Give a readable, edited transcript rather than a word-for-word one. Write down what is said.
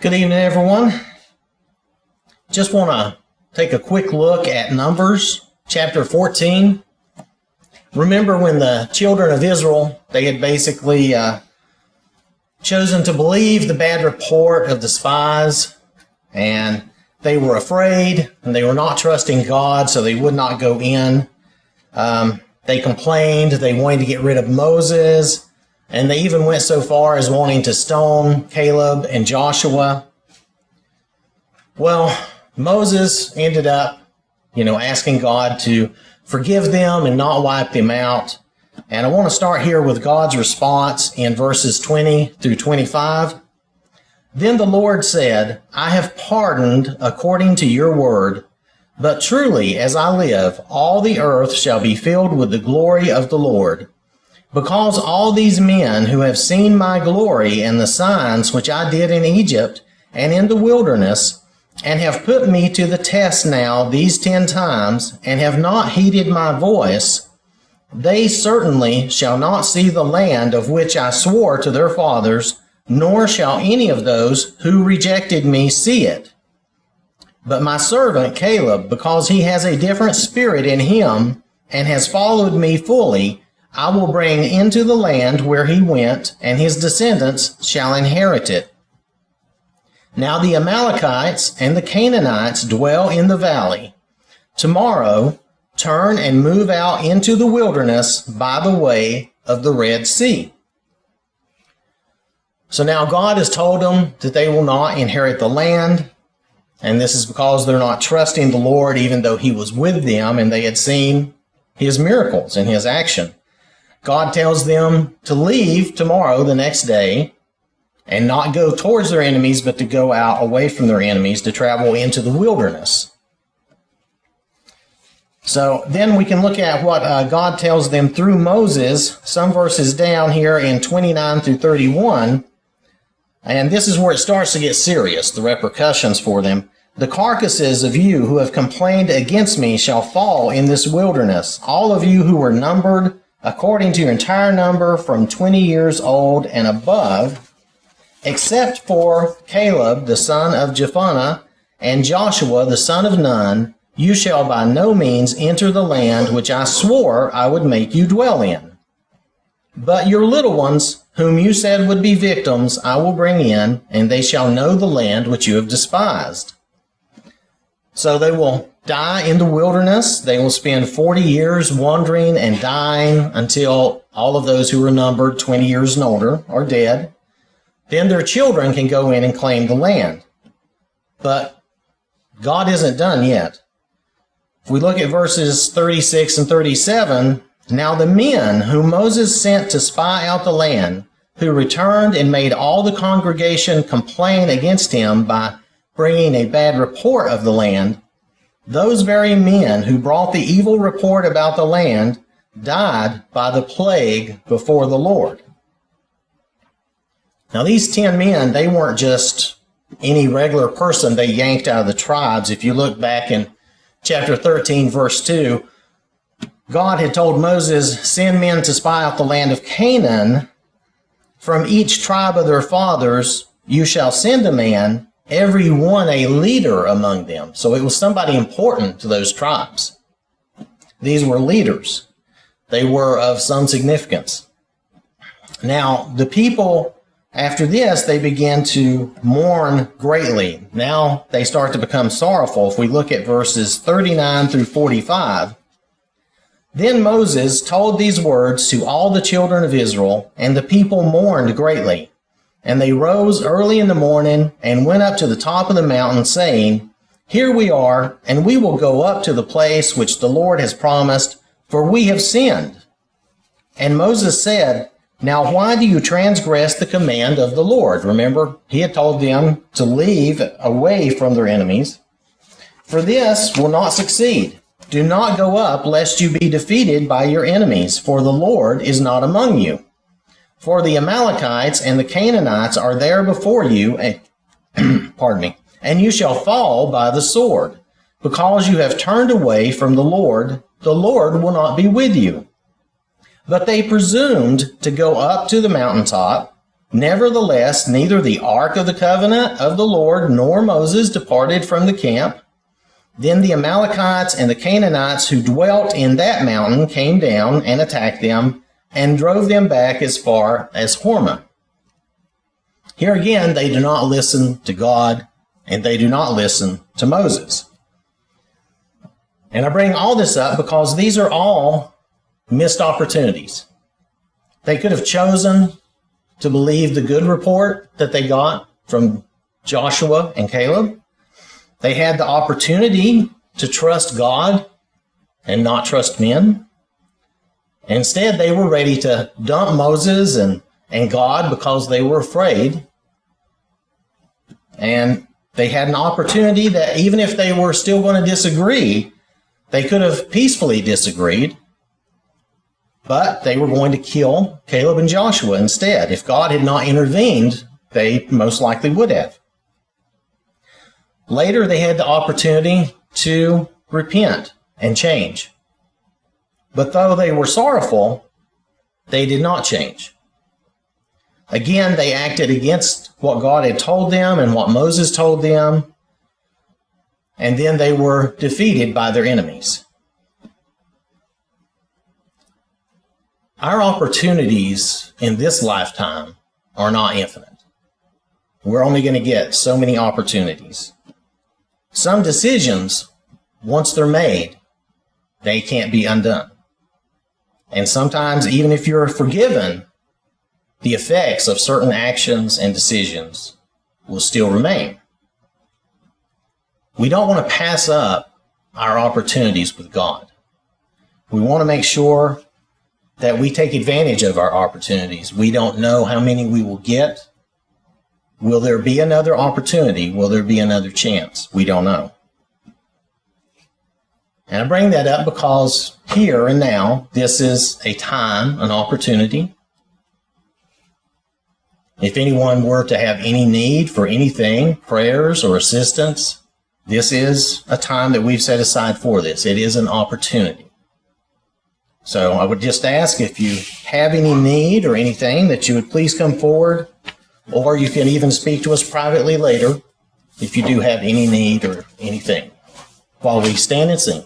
Good evening, everyone. Just want to take a quick look at Numbers chapter 14. Remember when the children of Israel, they had basically chosen to believe the bad report of the spies, and they were afraid, and they were not trusting God, so they would not go in. They complained, they wanted to get rid of Moses, and they even went so far as wanting to stone Caleb and Joshua. Well, Moses ended up, asking God to forgive them and not wipe them out. And I want to start here with God's response in verses 20 through 25. Then the Lord said, I have pardoned according to your word, but truly, as I live, all the earth shall be filled with the glory of the Lord. Because all these men who have seen my glory and the signs which I did in Egypt and in the wilderness, and have put me to the test now these 10 times, and have not heeded my voice, they certainly shall not see the land of which I swore to their fathers, nor shall any of those who rejected me see it. But my servant Caleb, because he has a different spirit in him, and has followed me fully, I will bring into the land where he went, and his descendants shall inherit it. Now the Amalekites and the Canaanites dwell in the valley. Tomorrow turn and move out into the wilderness by the way of the Red Sea. So now God has told them that they will not inherit the land, and this is because they're not trusting the Lord, even though he was with them and they had seen his miracles and his action. God tells them to leave tomorrow, the next day, and not go towards their enemies, but to go out away from their enemies, to travel into the wilderness. So then we can look at what God tells them through Moses, some verses down here in 29 through 31. And this is where it starts to get serious, the repercussions for them. The carcasses of you who have complained against me shall fall in this wilderness, all of you who were numbered according to your entire number from 20 years old and above, except for Caleb, the son of Jephunneh, and Joshua, the son of Nun, you shall by no means enter the land which I swore I would make you dwell in. But your little ones, whom you said would be victims, I will bring in, and they shall know the land which you have despised. So they will die in the wilderness. They will spend 40 years wandering and dying until all of those who were numbered 20 years and older are dead. Then their children can go in and claim the land. But God isn't done yet. If we look at verses 36 and 37, now the men whom Moses sent to spy out the land, who returned and made all the congregation complain against him by bringing a bad report of the land, those very men who brought the evil report about the land died by the plague before the Lord. Now these 10 men, they weren't just any regular person they yanked out of the tribes. If you look back in chapter 13, verse 2, God had told Moses, send men to spy out the land of Canaan. From each tribe of their fathers you shall send a man, every one a leader among them. So it was somebody important to those tribes. These were leaders. They were of some significance. Now, the people, after this, they began to mourn greatly. Now they start to become sorrowful. If we look at verses 39 through 45, then Moses told these words to all the children of Israel, and the people mourned greatly. And they rose early in the morning and went up to the top of the mountain, saying, Here we are, and we will go up to the place which the Lord has promised, for we have sinned. And Moses said, Now why do you transgress the command of the Lord? Remember, he had told them to leave away from their enemies. For this will not succeed. Do not go up, lest you be defeated by your enemies, for the Lord is not among you. For the Amalekites and the Canaanites are there before you, and you shall fall by the sword. Because you have turned away from the Lord will not be with you. But they presumed to go up to the mountaintop, Nevertheless, neither the ark of the covenant of the Lord nor Moses departed from the camp. Then the Amalekites and the Canaanites who dwelt in that mountain came down and attacked them and drove them back as far as Hormah. Here again, they do not listen to God and they do not listen to Moses. And I bring all this up because these are all missed opportunities. They could have chosen to believe the good report that they got from Joshua and Caleb. They had the opportunity to trust God and not trust men. Instead, they were ready to dump Moses and God because they were afraid. And they had an opportunity that even if they were still going to disagree, they could have peacefully disagreed. But they were going to kill Caleb and Joshua instead. If God had not intervened, they most likely would have. Later, they had the opportunity to repent and change. But though they were sorrowful, they did not change. Again, they acted against what God had told them and what Moses told them, and then they were defeated by their enemies. Our opportunities in this lifetime are not infinite. We're only going to get so many opportunities. Some decisions, once they're made, they can't be undone. And sometimes, even if you're forgiven, the effects of certain actions and decisions will still remain. We don't want to pass up our opportunities with God. We want to make sure that we take advantage of our opportunities. We don't know how many we will get. Will there be another opportunity? Will there be another chance? We don't know. And I bring that up because here and now, this is a time, an opportunity. If anyone were to have any need for anything, prayers or assistance, this is a time that we've set aside for this. It is an opportunity. So I would just ask if you have any need or anything that you would please come forward, or you can even speak to us privately later if you do have any need or anything while we stand and sing.